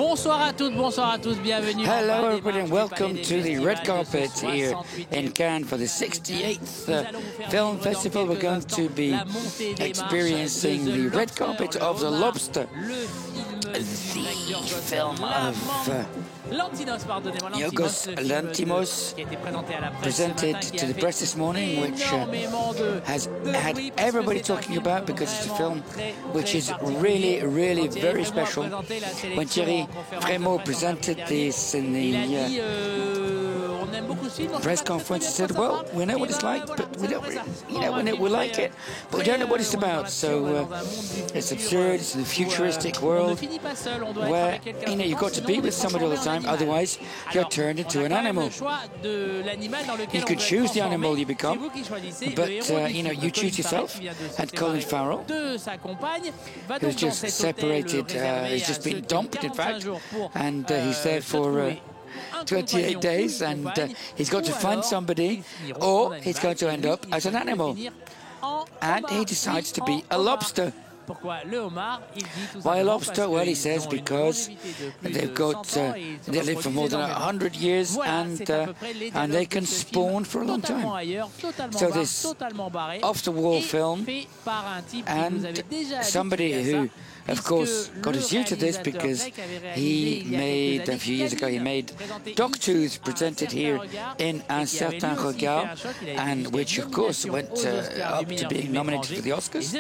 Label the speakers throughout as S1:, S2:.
S1: Bonsoir à toutes, bonsoir à tous, bienvenue.
S2: Hello everybody and welcome to the red carpet here in Cannes for the 68th film festival. We're going to be experiencing the red carpet of The Lobster, the film of Yorgos Lanthimos, presented to the press this morning, which has had everybody talking about because it's a film which is really, really very special. When Thierry Frémaux presented this in the press conference, he said, well, we know what it's like, but we don't really, we like it, but we don't know what it's about. So it's absurd, it's in a futuristic world where, you've got to be with somebody all the time, otherwise you're turned into an animal. You can choose the animal you become, but, you choose yourself. And Colin Farrell, who's just separated, he's just been dumped, in fact, and he's there for 28 days, and he's got to find somebody, or he's going to end up as an animal. And he decides to be a lobster. Why a lobster? Well, he says because they've got they live for more than 100 years, and they can spawn for a long time. So this off-the-wall film, and somebody who, of course, got us used to this because he made, a few years ago, he made Dogtooth, presented here in Un Certain Regard, and which, of course, went up to being nominated for the Oscars.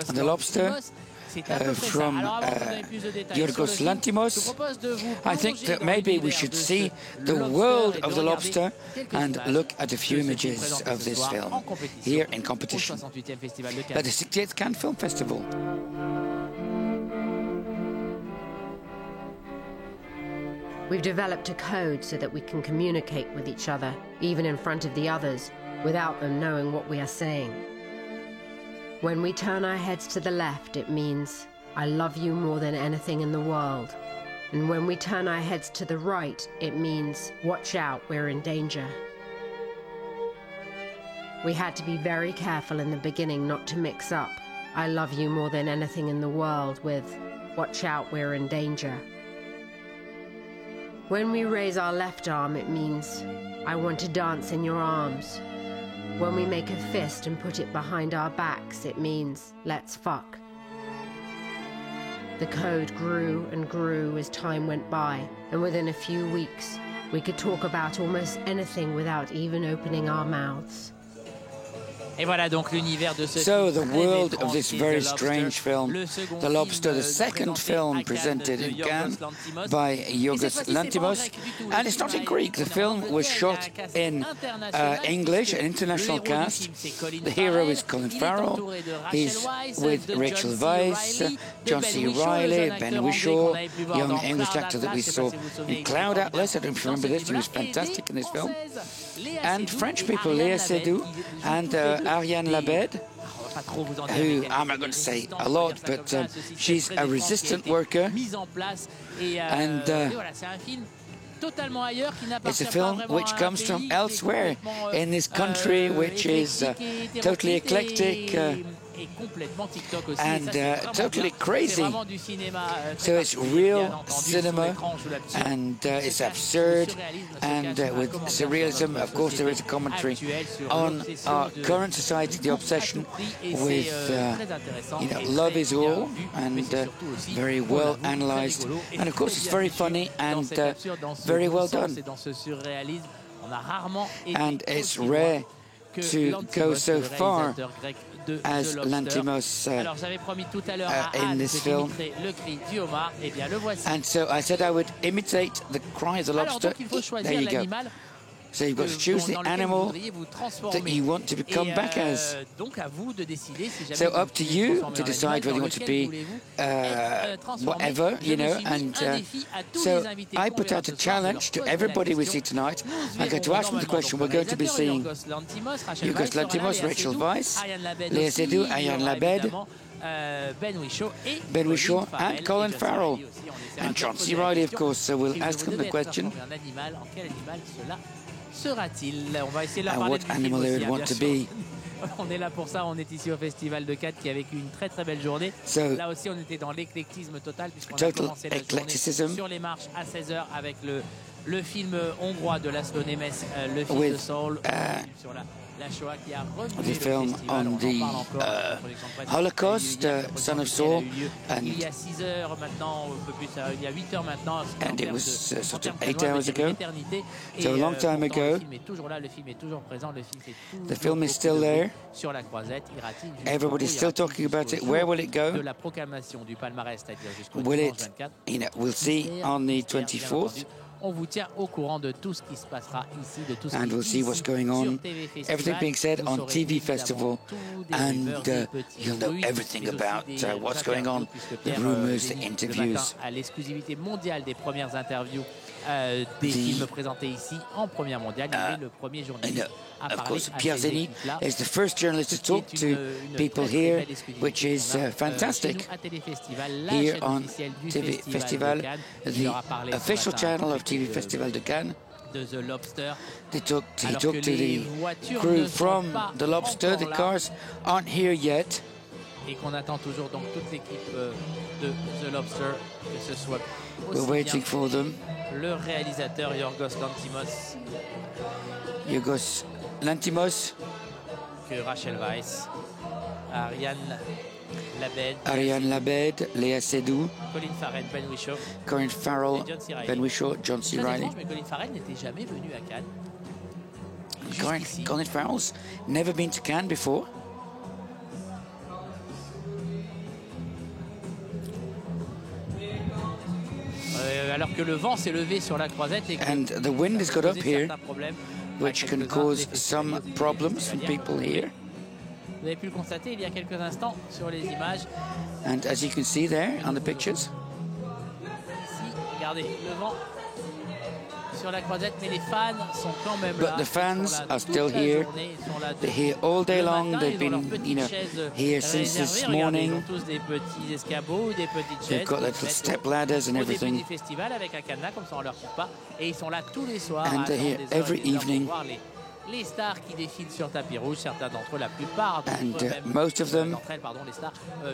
S2: And The Lobster, from Yorgos Lanthimos. I think that maybe we should see the world of The Lobster and look at a few images of this film here in competition at the 68th Cannes Film Festival.
S3: We've developed a code so that we can communicate with each other, even in front of the others, without them knowing what we are saying. When we turn our heads to the left, it means, I love you more than anything in the world. And when we turn our heads to the right, it means, watch out, we're in danger. We had to be very careful in the beginning not to mix up, I love you more than anything in the world with, watch out, we're in danger. When we raise our left arm, it means, I want to dance in your arms. When we make a fist and put it behind our backs, it means, let's fuck. The code grew and grew as time went by, and within a few weeks, we could talk about almost anything without even opening our mouths.
S2: So the world of this very strange film, The Lobster, the second film presented in Cannes by Yorgos Lanthimos, and it's not in Greek. The film was shot in English, an international cast. The hero is Colin Farrell. He's with Rachel Weisz, John C. Reilly, Ben Whishaw, young English actor that we saw in Cloud Atlas. I don't know if you remember this. He was fantastic in this film. And French people, Léa Seydoux and Ariane Labed, who I'm not going to say a lot, but she's a resistant worker, and it's a film which comes from elsewhere in this country, which is totally eclectic and totally crazy. So it's real cinema, and it's absurd, and with surrealism. Of course, there is a commentary on our current society, the obsession with love is all, and very well analysed. And of course, it's very funny and very well done. And it's rare to go so far as Lanthimos in this film. And so I said I would imitate the cry of the lobster. There you go. So you've got to choose the animal that you want to become back as. So up to you to decide whether you want to be whatever, and so I put out a challenge to everybody we see tonight. I'm going to ask them the question. We're going to be seeing Yorgos Lanthimos, Rachel Weisz, Léa Seydoux, Ariane Labed, Ben Whishaw, and Colin Farrell, and John C. Reilly, of course. So we'll ask them the question. And what animal they would want to be.
S1: On est là pour ça, on est ici au Festival de Cannes qui a vécu une très très belle journée. Là aussi, on était dans l'éclectisme total puisqu'on a commencé la journée sur les marches à 16h avec le film hongrois de Laszlo Nemes, Le Fils de Saul, sur la Shoah qui a remué
S2: the film on the Holocaust, Son of Saul, and
S1: il y a 6 heures maintenant, un peu plus, il y a 8 heures maintenant,
S2: and it was sort of 8 hours ago, so a long time ago.
S1: Le film est toujours là, le film est toujours présent, le film
S2: The film is still there.
S1: sur la croisette.
S2: Everybody's still talking about it. Where will it go?
S1: De la proclamation du palmarès, c'est-à-dire jusqu'au
S2: Will
S1: dimanche
S2: it?
S1: 24.
S2: We'll see on the 24th.
S1: On vous tient au courant de tout ce qui se passera ici, de tout ce
S2: And
S1: qui
S2: we'll see what's going on. Everything being said on TV Festival, and you'll know everything about what's going on, the rumors, the interviews.
S1: À l'exclusivité mondiale des premières interviews des films présentés ici en première mondiale. Il est le premier journaliste à
S2: of
S1: parler
S2: course,
S1: à
S2: Pierre
S1: ces
S2: Zeni
S1: équipes-là.
S2: is the first journalist to talk to people here, which is fantastic. Here on TV Festival, the official channel of TV Festival de Cannes.
S1: The Lobster.
S2: He talked to the crew from The Lobster. The cars aren't here yet.
S1: Et qu'on attend toujours donc toute l'équipe de The Lobster, que ce soit
S2: We're waiting for them.
S1: le réalisateur Yorgos Lanthimos, que Rachel Weisz, Ariane Labed,
S2: Léa Seydoux,
S1: Colin Farrell, Ben Whishaw,
S2: Colin Farrell, Ben Whishaw, John C. Reilly.
S1: Mais Colin Farrell n'était jamais venu à Cannes.
S2: Colin Farrell's never been to Cannes before.
S1: Alors que le vent s'est levé sur la croisette et
S2: and the wind has got up here, which can cause some problems for people here.
S1: Vous avez pu le constater il y a quelques instants sur les images.
S2: And as you can see there on the pictures,
S1: ici, regardez, le vent sur la croisette, mais les fans sont quand même là.
S2: But the fans are still here. They're here all day long. They've been, here since this morning.
S1: Ils ont tous des petits escabeaux, des petites chaises.
S2: They've got little step ladders and everything.
S1: Au début du festival avec un cadenas, comme ça on leur coupe pas. Et ils sont là tous les soirs.
S2: And they're here every evening.
S1: Les stars qui défilent sur tapis rouge, certains d'entre eux, la plupart d'entre eux,
S2: most of them,
S1: les stars,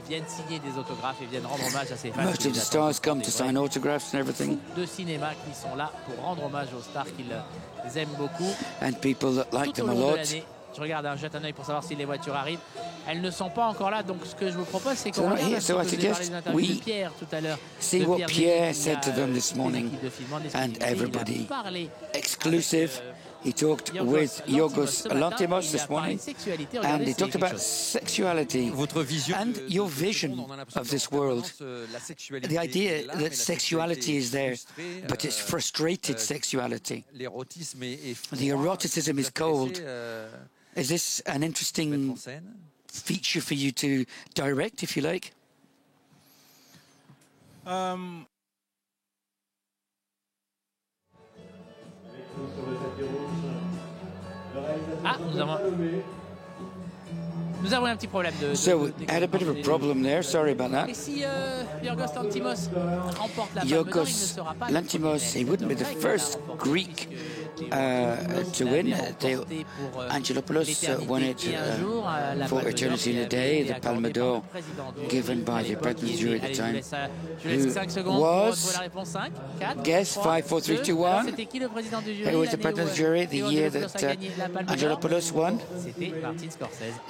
S1: viennent signer des autographes et viennent rendre hommage à ces fans.
S2: Most of the stars come to sign autographs and everything.
S1: De cinéma qui sont là pour rendre hommage aux stars qu'ils aiment beaucoup.
S2: And people that like them a lot.
S1: Je regarde, jette un œil pour savoir si les voitures arrivent. Elles ne sont pas encore là, donc ce que je vous propose, c'est qu'on regarde
S2: so I suggest we
S1: Pierre tout à l'heure.
S2: See what Pierre said to them this morning, and everybody exclusive. He talked with Yorgos Lanthimos this morning, and he talked about sexuality and your vision of this world. The idea that sexuality is there, but it's frustrated sexuality. The eroticism is cold. Is this an interesting feature for you to direct, if you like?
S1: Ah, nous avons un petit problème de
S2: So we had a bit of a problem there. Sorry about that.
S1: Et si Yorgos Lanthimos remporte la
S2: Yorgos Lanthimos, he wouldn't be the first Greek to win. Angelopoulos won it for Eternity in a Day, the Palme d'Or given by the president of the jury at the time, who was, guess, 5, 4, 3, 2, 1. Who was the president of the jury the year that Angelopoulos won?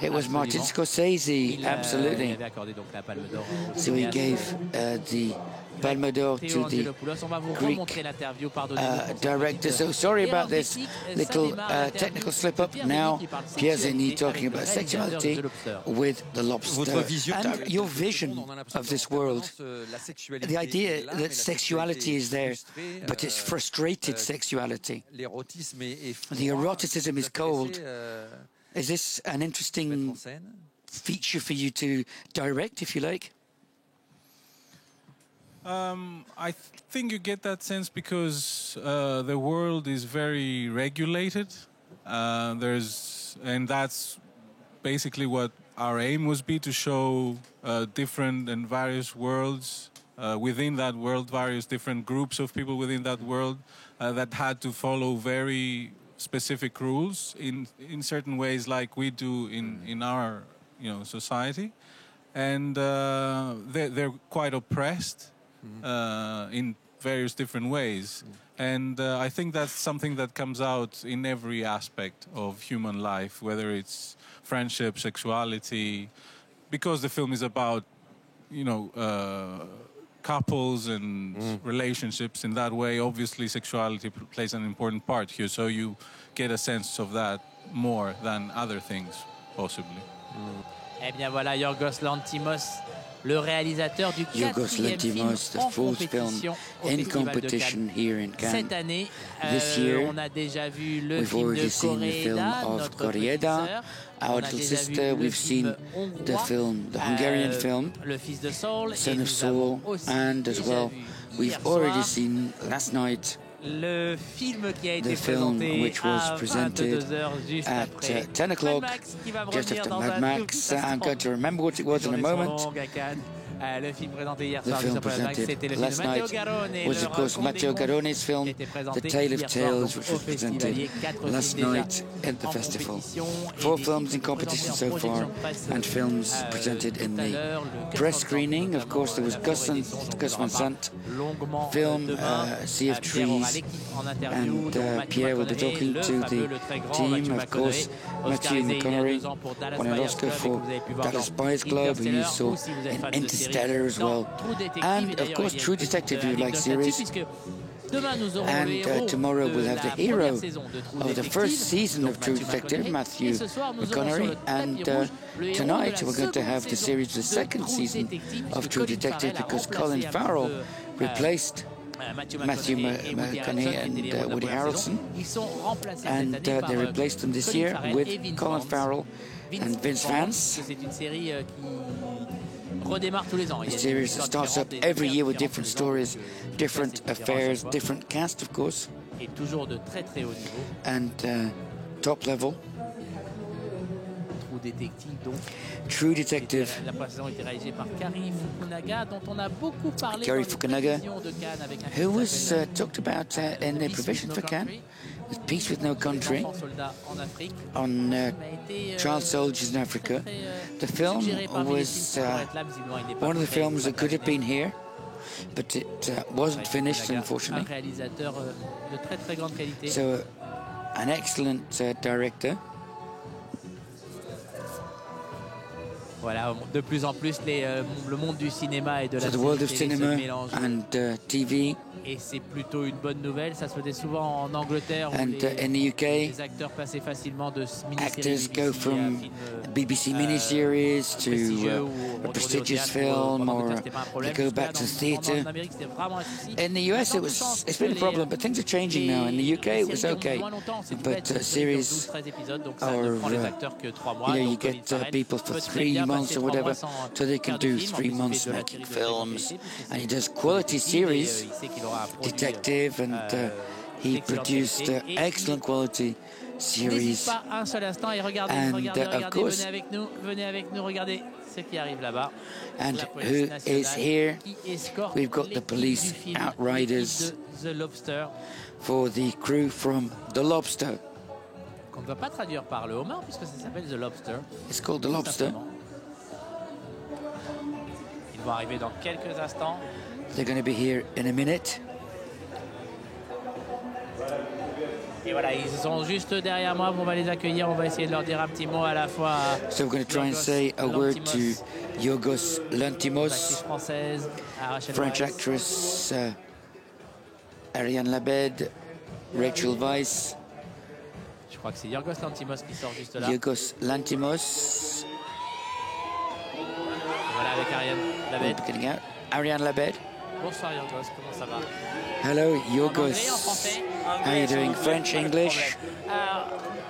S2: It was Martin Scorsese, absolutely. So he gave the Palme d'Or to the Greek director. So sorry about this little technical slip-up. Now, Pierre Zeni talking about sexuality with The Lobster. And your vision of this world. The idea that sexuality is there, but it's frustrated sexuality. The eroticism is cold. Is this an interesting feature for you to direct, if you like?
S4: I think you get that sense because the world is very regulated. And that's basically what our aim was to show different and various worlds within that world, various different groups of people within that world that had to follow very specific rules in certain ways, like we do in our society, and they're quite oppressed in various different ways. And I think that's something that comes out in every aspect of human life, whether it's friendship, sexuality, because the film is about couples and relationships. In that way, obviously sexuality plays an important part here, so you get a sense of that more than other things, possibly.
S1: Eh bien voilà, Yorgos Lanthimos, le réalisateur du 4e film en compétition au Festival de Cannes. Cette année, on a déjà vu le film de Koreeda, notre petite sœur.
S2: Our little sister. We've seen the film, the Hungarian film,
S1: Le Fils de Saul,
S2: Son of Saul, and as well, we've already seen last night
S1: le film qui a été
S2: the film which was presented
S1: juste
S2: at 10 o'clock, just after Mad Max. I'm going to remember what it was in a moment.
S1: Le film présenté hier
S2: The
S1: soir
S2: film presented last night was, of course, Matteo Garone's film, The Tale of Tales, which was presented last night at the festival. 4 films in competition so far, and films presented in the press screening. Of course, there was Gus Van Sant film, Sea of Trees, and Pierre will be talking to the team. Of course, Matthew McConaughey won an Oscar for Dallas Buyers Club, who you saw in Interstellar as well, and of course True Detective, if you like series. And tomorrow we'll have the hero of the first season of True Detective, Matthew McConaughey, and tonight we're going to have the series, the second season of True Detective, because Colin Farrell replaced Matthew McConaughey and Woody Harrelson, and they replaced them this year with Colin Farrell and Vince Vance. The series starts up every year with different stories, different affairs, different cast, of course, and top level. True Detective. Cary Fukunaga, who was talked about in the provision for Cannes, with Peace with No Country, on child soldiers in Africa. The film was one of the films that could have been here, but it wasn't finished, unfortunately. So, an excellent director.
S1: Voilà, de plus en plus, le monde du cinéma et de la
S2: série
S1: se mélange.
S2: And TV.
S1: Et c'est plutôt une bonne nouvelle. Ça se faisait souvent en Angleterre, où
S2: in the UK,
S1: les acteurs passaient facilement de
S2: actors go from BBC miniseries to a prestigious film, or they go back to theatre. In the US, it's been a problem, but things are changing now. In the UK, it was okay, but series are, you get people for 3 months or whatever, so they can do 3 months making films, and he does quality series. Detective, and he produced excellent quality series. And of course, and who is here? We've got the police outriders for the crew from The Lobster.
S1: Qu'on ne doit pas traduire par le homard, puisque ça s'appelle The Lobster.
S2: It's called The Lobster.
S1: Ils vont arriver dans quelques instants.
S2: They're going to be here in a minute.
S1: Et voilà, ils sont juste derrière moi. On va les accueillir. On va essayer de leur dire un petit mot à la fois.
S2: So we're going to try and say a word to Yorgos Lanthimos, French actress Ariane Labed, Rachel Weisz.
S1: Je crois que c'est Yorgos Lanthimos qui sort juste là.
S2: Yorgos Lanthimos.
S1: Voilà, avec Ariane Labed.
S2: Ariane Labed.
S1: Bonsoir Yorgos, comment ça va?
S2: Hello Yorgos. How are you doing? French, English?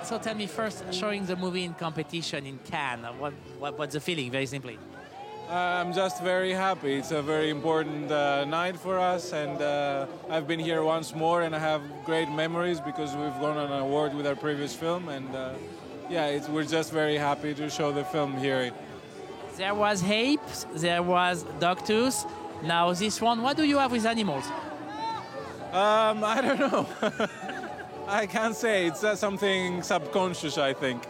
S1: So tell me first, showing the movie in competition in Cannes, what's the feeling, very simply?
S4: I'm just very happy. It's a very important night for us, and I've been here once more, and I have great memories because we've won an award with our previous film, and we're just very happy to show the film here.
S1: There was apes, there was doctors. Now this one, what do you have with animals?
S4: I don't know. I can't say. It's something subconscious, I think.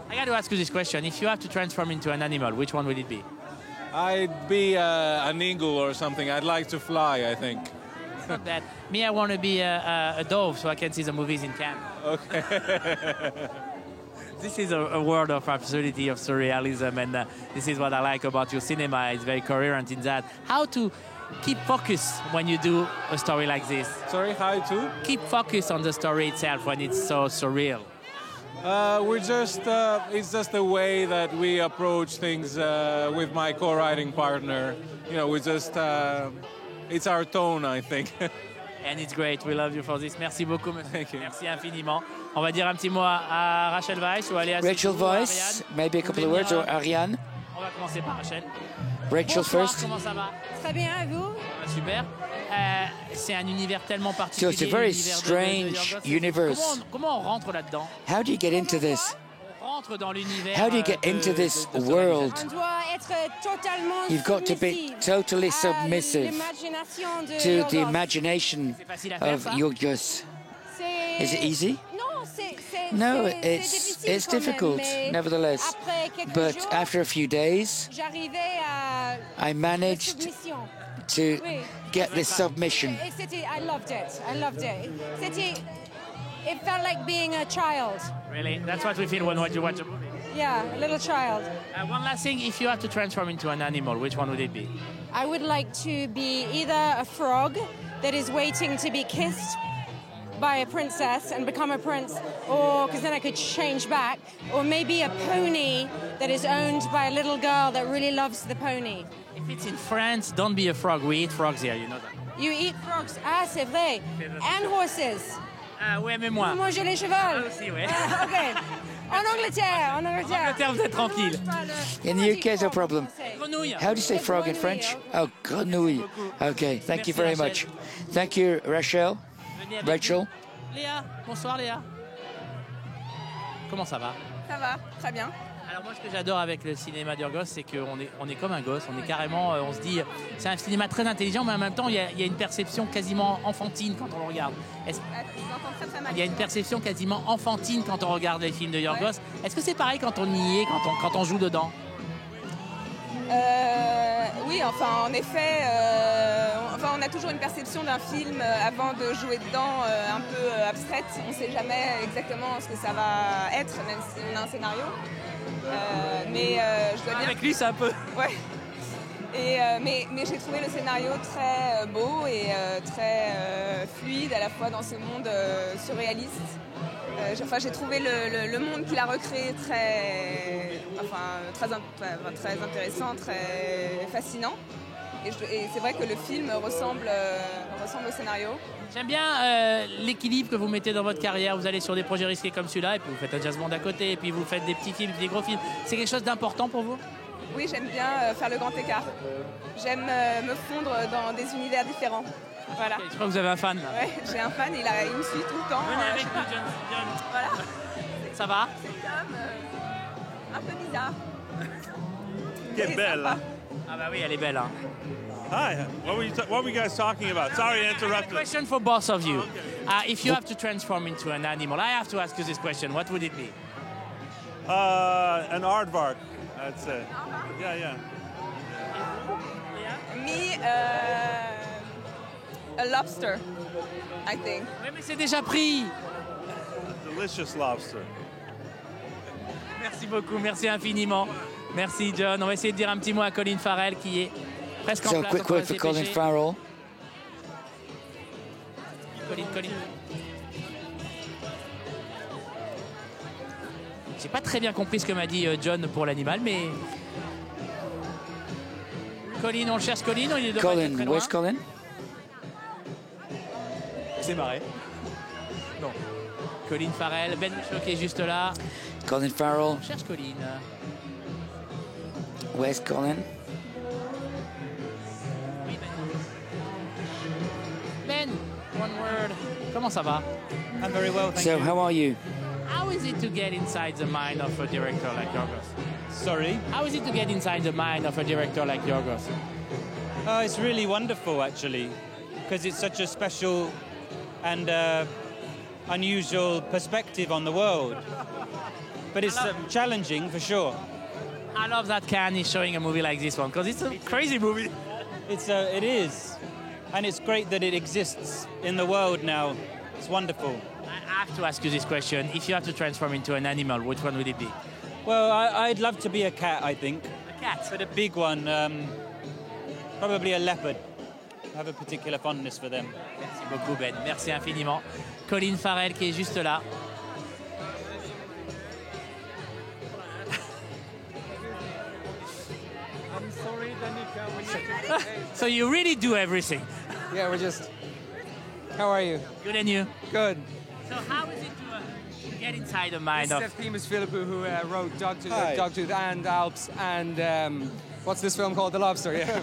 S1: I got to ask you this question. If you have to transform into an animal, which one would it be?
S4: I'd be an eagle or something. I'd like to fly, I think.
S1: Not that. Me, I want to be a dove so I can see the movies in Cannes.
S4: Okay.
S1: This is a world of absurdity, of surrealism, and this is what I like about your cinema. It's very coherent in that. How to keep focus when you do a story like this?
S4: Sorry, how to?
S1: Keep focus on the story itself when it's so surreal.
S4: It's just the way that we approach things with my co-writing partner. You know, it's our tone, I think.
S1: And it's great. We love you for this. Merci beaucoup, monsieur.
S4: Thank you.
S1: Merci infiniment. On va dire un petit mot à Rachel Weisz ou aller à
S2: Rachel Weisz, maybe a couple of words, or Ariane.
S1: On va commencer par Rachel.
S2: Rachel first.
S1: Comment ça va?
S5: Très bien, et vous?
S1: Super. C'est un univers tellement particulier.
S2: So it's a very strange universe.
S1: Comment on rentre là-dedans?
S2: How do you get into this? How do you get into this world?
S5: On doit être totalement
S2: You've got to be totally submissive to the imagination of Yorgos. Is it easy? No, it's difficult, nevertheless. But after a few days, I managed to get this submission.
S5: I loved it. It felt like being a child.
S1: Really? That's what we feel when you watch a movie.
S5: Yeah, a little child.
S1: One last thing, if you have to transform into an animal, which one would it be?
S5: I would like to be either a frog that is waiting to be kissed by a princess and become a prince, or because then I could change back, or maybe a pony that is owned by a little girl that really loves the pony.
S1: If it's in France, don't be a frog. We eat frogs here, you know that.
S5: You eat frogs? Ah, c'est vrai. And horses.
S1: Ah ouais, mais moi.
S5: Vous mangez les chevaux?
S1: Ah, aussi, ouais.
S5: Ok. En Angleterre.
S1: En Angleterre, vous êtes tranquille.
S2: In the UK, no problem.
S1: Grenouille.
S2: How do you say frog in French? Oh, grenouille. Okay, thank you very much. Thank you, Rachel. Rachel.
S1: Léa, bonsoir Léa. Comment ça va?
S6: Ça va, très bien.
S1: Alors moi, ce que j'adore avec le cinéma d'Yorgos, c'est qu'on est comme un gosse, on est carrément, on se dit, c'est un cinéma très intelligent, mais en même temps, il y a une perception quasiment enfantine quand on le regarde. Il y a une perception quasiment enfantine quand on regarde les films de Yorgos. Ouais. Est-ce que c'est pareil quand on y est, quand on joue dedans?
S6: Oui, enfin, en effet, on a toujours une perception d'un film avant de jouer dedans un peu abstraite. On ne sait jamais exactement ce que ça va être, même si on a un scénario. Mais je dois dire...
S1: Avec lui, c'est un peu...
S6: Ouais. Mais j'ai trouvé le scénario très beau et très fluide à la fois dans ce monde surréaliste. J'ai trouvé le monde qu'il a recréé très intéressant, très fascinant. Et c'est vrai que le film ressemble au scénario.
S1: J'aime bien l'équilibre que vous mettez dans votre carrière. Vous allez sur des projets risqués comme celui-là, et puis vous faites un jazz band à côté, et puis vous faites des petits films, des gros films. C'est quelque chose d'important pour vous?
S6: Oui, j'aime bien faire le grand écart. J'aime me fondre dans des univers différents. Voilà.
S1: Okay, je crois que vous avez un fan.
S6: Ouais, j'ai un fan, il me suit tout le temps.
S1: Venez avec nous, John.
S6: Voilà.
S1: Ça va?
S6: C'est comme un peu bizarre.
S7: Quelle belle.
S1: Ah bah oui, elle est belle. Hein.
S7: Hi, what were you guys talking about? Sorry to interrupt.
S1: Question for both of you. If you have to transform into an animal, I have to ask you this question. What would it be?
S7: An aardvark, I'd say. Yeah.
S6: Me, a lobster, I think.
S1: Oui, mais c'est déjà pris.
S7: Delicious lobster.
S1: Merci beaucoup, merci infiniment. Merci John. On va essayer de dire un petit mot à Colin Farrell qui est presque en place.
S2: So quick word for Colin Farrell.
S1: Colin. J'ai pas très bien compris ce que m'a dit John pour l'animal, mais... Colin, on le cherche Colin, il est de
S2: Colin, where's Colin?
S1: C'est marré. Non. Colin Farrell, Ben Whishaw qui est juste là.
S2: Colin Farrell.
S1: On cherche Colin.
S2: Where's Colin?
S1: Oui, Ben, one word. Comment ça va?
S8: I'm very well, thank you.
S2: So, how are you?
S1: How is it to get inside the mind of a director like Yorgos?
S8: Sorry?
S1: How is it to get inside the mind of a director like Yorgos?
S8: It's really wonderful, actually, because it's such a special and unusual perspective on the world. But it's challenging for sure.
S1: I love that Cannes is showing a movie like this one because it's a crazy movie.
S8: It is, and it's great that it exists in the world now. It's wonderful.
S1: I have to ask you this question: if you have to transform into an animal, which one would it be?
S8: Well, I'd love to be a cat. I think
S1: a cat,
S8: but a big one, probably a leopard. I have a particular fondness for them.
S1: Merci beaucoup Ben, merci infiniment. Colin Farrell qui est juste là.
S9: I'm sorry, Danica.
S1: So you really do everything.
S9: Yeah, we're just. How are you?
S1: Good, and you?
S9: Good.
S1: So how is it to get inside the mind of?
S9: This is Themis Philippou, who wrote Dogtooth and Alps and what's this film called? The Lobster. Yeah.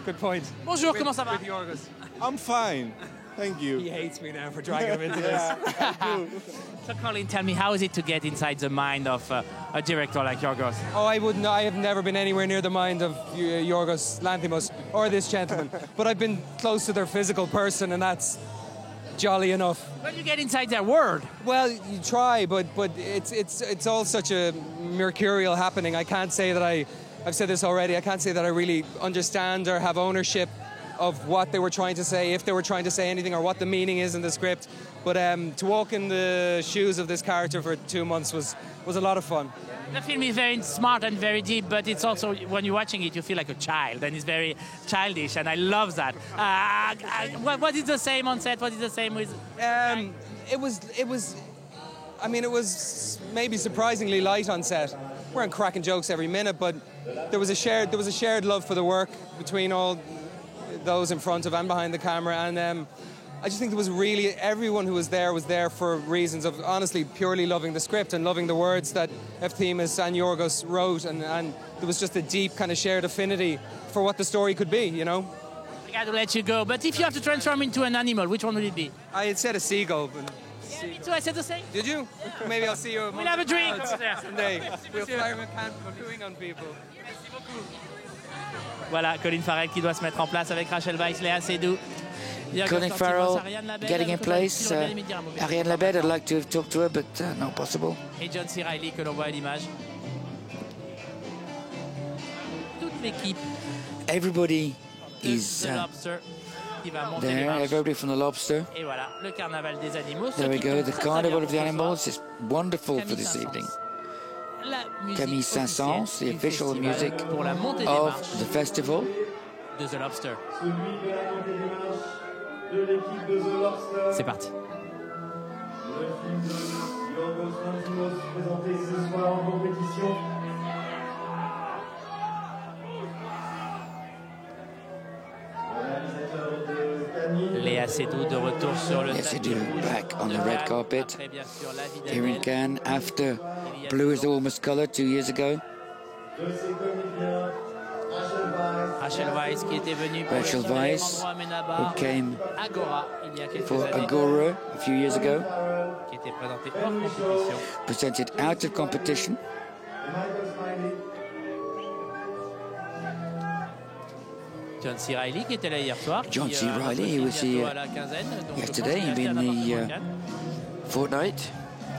S9: Good point.
S1: Bonjour, comment ça va?
S9: With Yorgos.
S10: I'm fine. Thank you.
S9: He hates me now for dragging him into this.
S10: Yeah, I do.
S1: So Colin, tell me, how is it to get inside the mind of a director like Yorgos?
S9: Oh, I have never been anywhere near the mind of Yorgos Lanthimos or this gentleman, but I've been close to their physical person, and that's jolly enough.
S1: When you get inside their world?
S9: Well, you try, but it's all such a mercurial happening. I can't say that I've said this already, I can't say that I really understand or have ownership of what they were trying to say, if they were trying to say anything, or what the meaning is in the script. But to walk in the shoes of this character for 2 months was a lot of fun.
S1: The film is very smart and very deep, but it's also, when you're watching it, you feel like a child, and it's very childish, and I love that. What is the same on set? What is the same with?
S9: It was maybe surprisingly light on set. We weren't cracking jokes every minute, but there was a shared love for the work between all those in front of and behind the camera, and I just think there was really, everyone who was there for reasons of honestly purely loving the script and loving the words that Themis and Yorgos wrote, and there was just a deep kind of shared affinity for what the story could be, you know.
S1: I got to let you go, but if you have to transform into an animal, which one would it be?
S9: I had said a seagull. But
S1: yeah, me too, I said the same.
S9: Did you? Maybe I'll see you.
S1: We'll have a drink
S9: someday. We'll fly a can for cooing on people.
S1: Merci beaucoup. Voilà, Colin Farrell qui doit se mettre en place avec Rachel Weisz, Léa Seydoux.
S2: Colin Farrell getting in place. Ariane Labed, I'd like to talk to her, but not possible.
S1: Et John C. Reilly que l'on voit à l'image. Toute l'équipe.
S2: Everybody is there. Everybody from The Lobster.
S1: Et voilà, le carnaval des animaux.
S2: There we go. The carnival of the animals is wonderful for this evening. Camille Saint-Saëns, the official music of the festival.
S1: De The Lobster. C'est parti. Le film de Yorgos Lanthimos présenté ce soir en compétition. Léa Seydoux de retour sur le
S2: Léa Seydoux back on the red carpet here in Cannes after Blue is the Warmest Color 2 years ago.
S1: Rachel Weisz qui était venue pour
S2: Rachel Weisz, who came for Agora a few years ago,
S1: qui était présentée hors compétition.
S2: Presented out of competition.
S1: John C. Reilly qui était là hier soir.
S2: John C. Reilly, he was here yesterday, in the fortnight.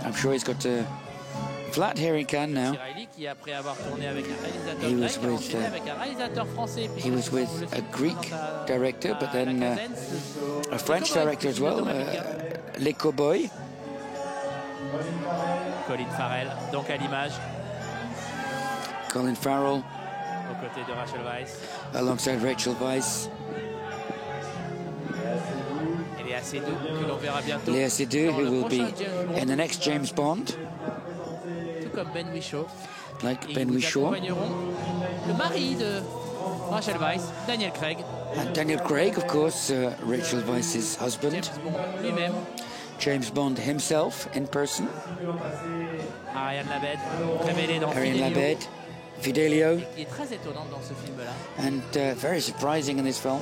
S2: I'm sure he's got a flat here in Cannes now.
S1: Qui, après avoir tourné avec un réalisateur français,
S2: he was with a Greek director, but then a French director as well, Les Cowboys.
S1: Colin Farrell, donc à l'image.
S2: Colin Farrell.
S1: Aux côtés de Rachel Weisz.
S2: Alongside Rachel Weisz.
S1: Et Léa Seydoux, que l'on verra bientôt.
S2: Léa Seydoux, who will be in the next James Bond.
S1: Tout comme Ben Whishaw.
S2: Like Ben Whishaw.
S1: Le mari de Rachel Weisz, Daniel Craig.
S2: And Daniel Craig, of course, Rachel Weisz's husband.
S1: James Bond lui-même.
S2: James Bond himself in person.
S1: Ariane Labed, révélée dans
S2: Ariane Labed, Fidelio.
S1: Qui est très étonnante dans ce film-là.
S2: And very surprising in this film.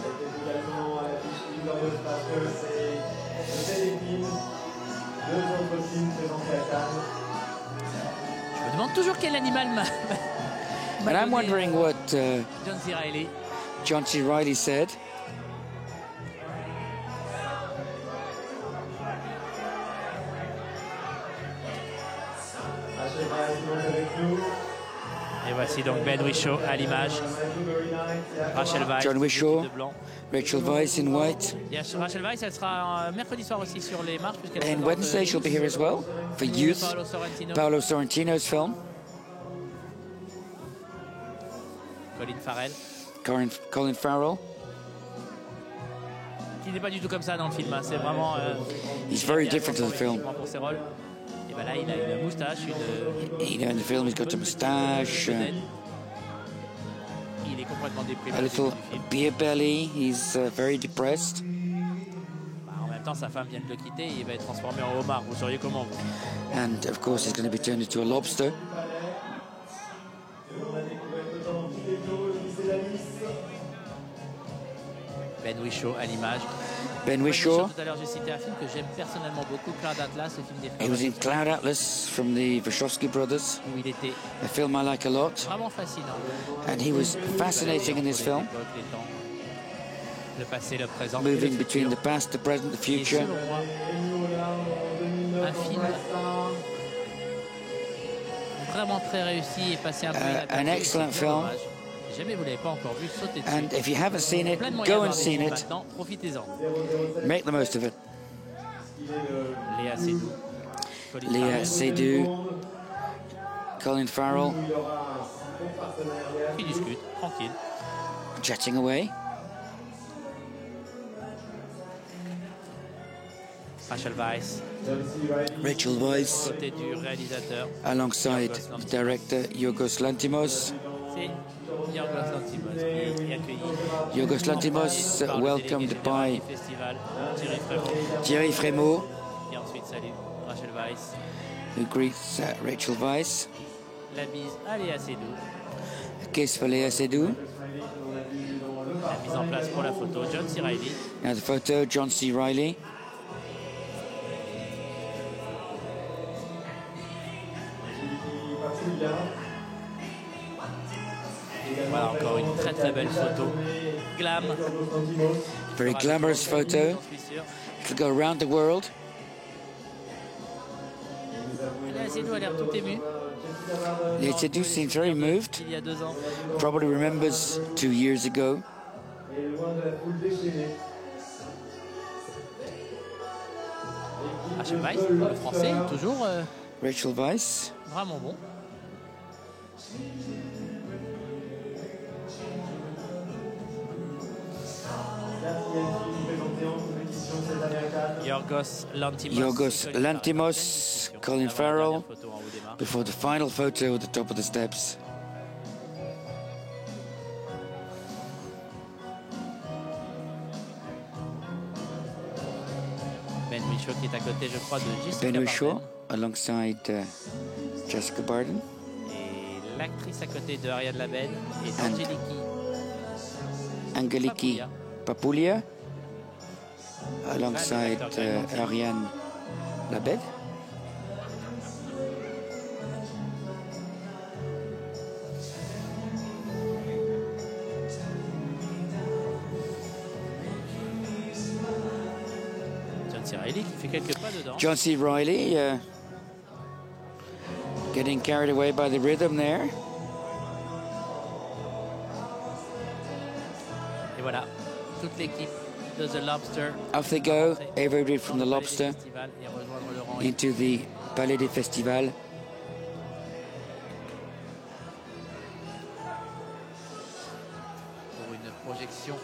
S1: Je me demande toujours quel animal m'a
S2: And I'm wondering what
S1: John C.
S2: Reilly said.
S1: Et voici donc Ben Whishaw à l'image. Rachel Weisz.
S2: John Whishaw. Rachel Weisz in white.
S1: Yes, Rachel Weisz, elle sera mercredi soir aussi sur les marches.
S2: And Wednesday she'll be here as well for Youth. Paolo Sorrentino's film.
S1: Colin Farrell.
S2: Colin Farrell.
S1: Qui n'est pas du tout comme ça dans le film. Hein. C'est vraiment.
S2: He's very different to the film.
S1: Pour ses rôles. Et ben là, il a une moustache,
S2: in the film, he's got a moustache.
S1: Il est complètement déprimé.
S2: A little beer belly. He's very depressed.
S1: En même temps, sa femme vient de le quitter. Et il va être transformé en homard. Vous sauriez comment vous?
S2: And of course, he's going to be turned into a lobster.
S1: Ben Whishaw à l'image.
S2: Ben Whishaw.
S1: Tout à l'heure, j'ai cité un film que j'aime personnellement beaucoup, Cloud Atlas, le film des frères.
S2: He was in Cloud Atlas from the Wachowski brothers.
S1: Où il était
S2: a film I like a lot.
S1: Vraiment fascinant.
S2: And he was fascinating in this film.
S1: Le passé, le présent.
S2: Moving between the past, the present, the future.
S1: Un film vraiment très réussi et passé un peu inattendu.
S2: An excellent film.
S1: Si jamais vous l'avez pas encore vu, sautez dessus.
S2: And if you haven't seen it, go and see it.
S1: Maintenant, profitez-en.
S2: Make the most of it.
S1: Léa Seydoux.
S2: Léa Seydoux. Colin Farrell.
S1: Qui discute, tranquille.
S2: Chatting away.
S1: Rachel Weisz.
S2: Rachel Weisz.
S1: Côté du réalisateur.
S2: Alongside the director Yorgos Lanthimos.
S1: C'est Yorgos Lanthimos qui est accueilli.
S2: Yorgos Lanthimos, welcomed by Thierry Frémaux.
S1: Et ensuite, salut Rachel Weisz.
S2: Who greets Rachel Weisz.
S1: La bise à Léa Seydoux.
S2: A kiss for Léa Seydoux.
S1: La mise en place pour la photo, John C. Reilly.
S2: Now the photo, John C. Reilly.
S1: Voilà encore une très très belle photo. Glam.
S2: Very glamorous photo. It'll go around the world.
S1: Léa Seydoux a l'air tout émue.
S2: Léa Seydoux seems very moved.
S1: Il y a 2 ans.
S2: Probably remembers 2 years ago.
S1: Rachel Weisz, le français, toujours
S2: Rachel Weisz.
S1: Vraiment bon. Yorgos
S2: Lanthimos, Colin Farrell, before the final photo at the top of the steps.
S1: Ben Whishaw qui est à côté, je crois, de Jessica
S2: Ben Whishaw,
S1: Barden.
S2: alongside Jessica Barden.
S1: Et l'actrice à côté de Ariane Labelle et
S2: Angeliki Papoulia, alongside Ariane Labelle.
S1: John C. Reilly qui fait quelques pas dedans.
S2: John C. Reilly getting carried away by the rhythm there.
S1: Et voilà, toute l'équipe de The Lobster.
S2: Off they go, everybody from The Lobster into the Palais des Festivals.
S1: Pour une projection.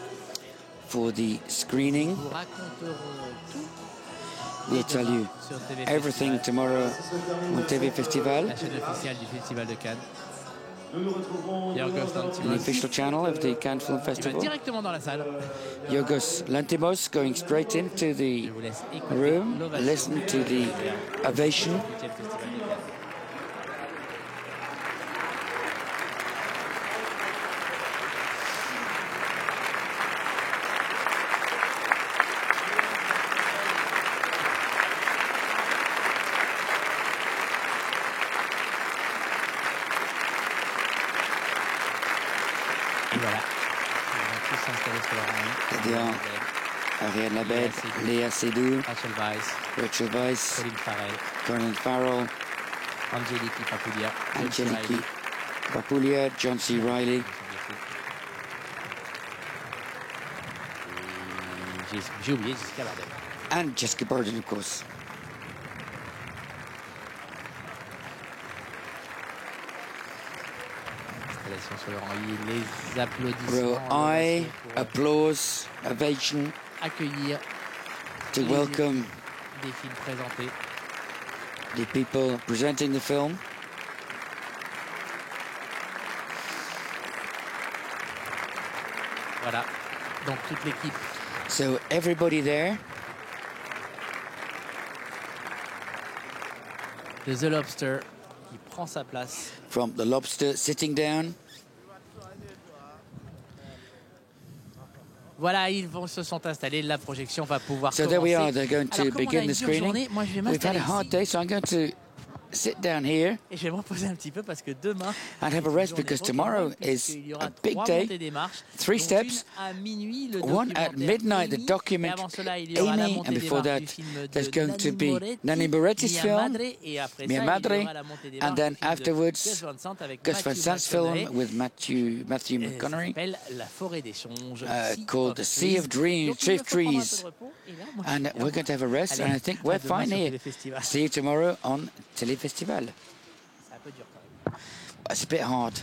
S2: For the screening.
S1: Nous raconterons tout.
S2: We'll tell you everything tomorrow on TV Festival.
S1: La chaîne officielle du Festival de Cannes. Yorgos Lanthimos.
S2: The official channel of the Cannes Film Festival.
S1: Directement dans la salle.
S2: Yorgos Lanthimos going straight into the room, listen to the ovation. Ariane Labelle, Léa Seydoux,
S1: Rachel Weisz,
S2: Rachel Weisz,
S1: Colin Farrell.
S2: Colin Farrell.
S1: Angeliki Papoulia.
S2: Angeliki Papoulia, John C. Reilly.
S1: J'ai oublié Jessica Bardem.
S2: And Jessica Bardem, of course.
S1: Installation sur le rang I, les applaudissements.
S2: Row I, applause, ovation.
S1: Accueillir.
S2: To welcome
S1: des films présentés.
S2: The people presenting the film.
S1: Voilà, donc toute l'équipe.
S2: So everybody there.
S1: De The Lobster qui prend sa place.
S2: From The Lobster, sitting down.
S1: Voilà, ils se sont installés. La projection va pouvoir
S2: commencer.
S1: So there we
S2: are. They're going to begin the screening.
S1: Moi, je vais
S2: We've had a hard day, so I'm going to sit down here.
S1: Et je vais me reposer un petit peu parce que demain.
S2: And have a rest because tomorrow is a big day. 3 steps. One at midnight, the document Amy, and before that, there's going to be Nanni Moretti's film, Mia Madre, and then afterwards, Gus Van Sant's film with Matthew McConaughey, called The Sea of Trees. And we're going to have a rest, and I think we're fine here. See you tomorrow on Téléfestival. It's a bit hard.